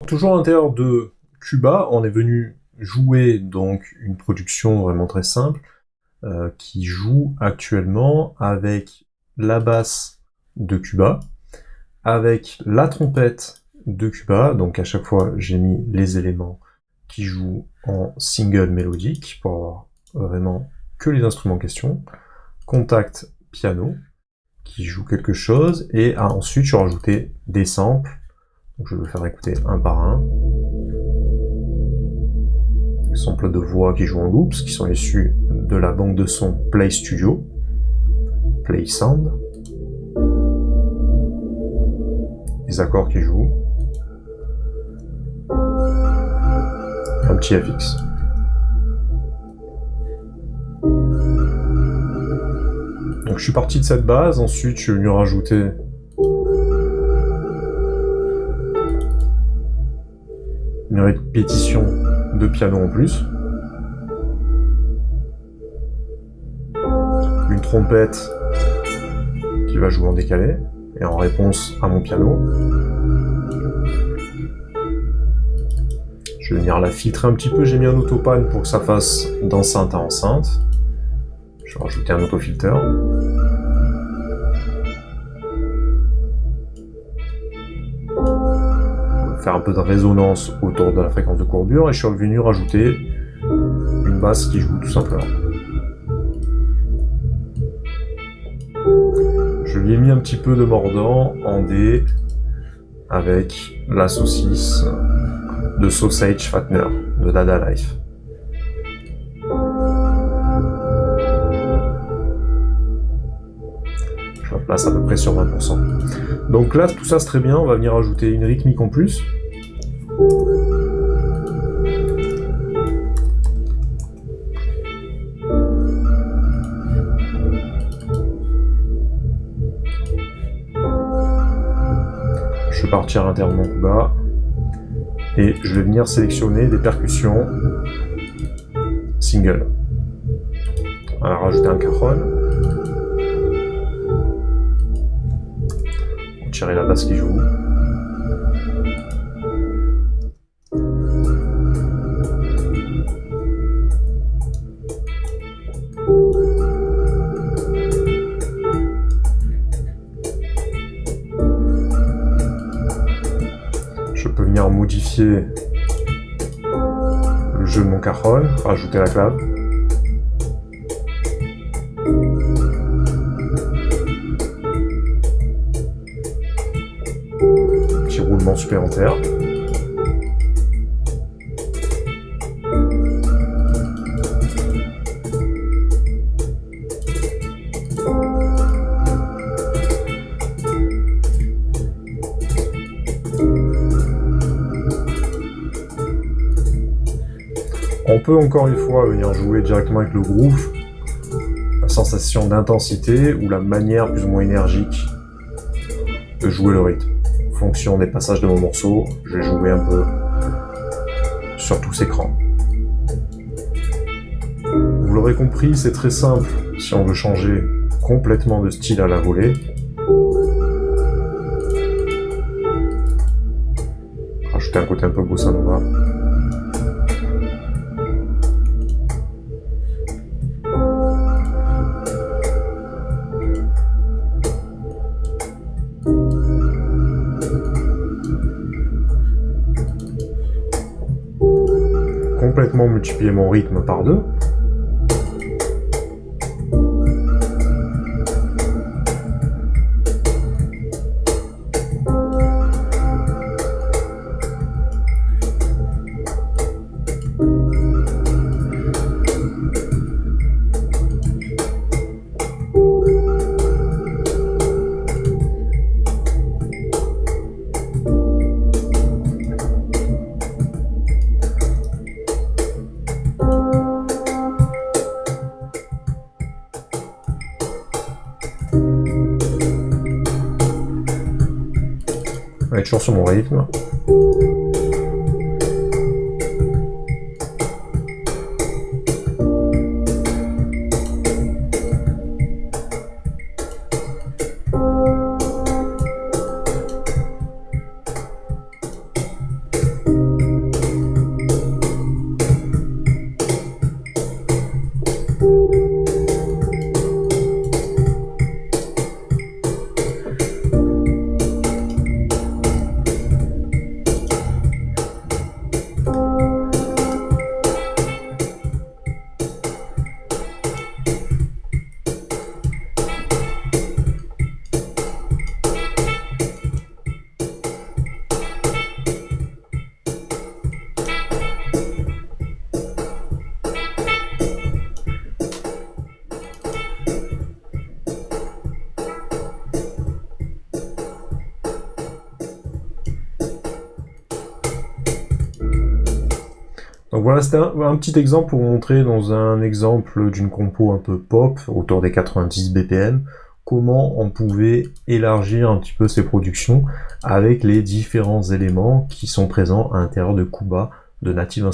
Toujours à l'intérieur de Cuba, on est venu jouer donc une production vraiment très simple qui joue actuellement avec la basse de Cuba, avec la trompette de Cuba, donc à chaque fois j'ai mis les éléments qui jouent en single mélodique pour avoir vraiment que les instruments en question, contact piano qui joue quelque chose, et ensuite je vais rajouter des samples, donc je vais le faire écouter un par un. Des samples de voix qui jouent en loops, qui sont issus de la banque de sons Play Studio, Play Sound. Les accords qui jouent. Un petit FX. Donc je suis parti de cette base, ensuite je suis venu rajouter une répétition de piano en plus, une trompette qui va jouer en décalé et en réponse à mon piano. Je vais venir la filtrer un petit peu, j'ai mis un autopan pour que ça fasse d'enceinte à enceinte. Je vais rajouter un autofilter. Faire un peu de résonance autour de la fréquence de courbure, et je suis revenu rajouter une basse qui joue tout simplement. Je lui ai mis un petit peu de mordant en D avec la saucisse de Sausage Fattener de Dada Life. Je la place à peu près sur 20%. Donc là, tout ça c'est très bien, on va venir ajouter une rythmique en plus. Je vais partir à l'intérieur de mon Cuba et je vais venir sélectionner des percussions single. On va rajouter un cajon. Tirer la basse qui joue. Je peux venir modifier le jeu de mon cajon, rajouter la clave. Roulement supplémentaire. On peut encore une fois venir jouer directement avec le groove, la sensation d'intensité ou la manière plus ou moins énergique de jouer le rythme. En fonction des passages de mon morceau, je vais jouer un peu sur tous ces crans. Vous l'aurez compris, c'est très simple si on veut changer complètement de style à la volée. Rajouter un côté un peu bossa nova. Complètement multiplier mon rythme par 2. On va être toujours sur mon rythme. Donc voilà, c'était un petit exemple pour vous montrer dans un exemple d'une compo un peu pop, autour des 90 BPM, comment on pouvait élargir un petit peu ses productions avec les différents éléments qui sont présents à l'intérieur de Kuba, de Native Instruments.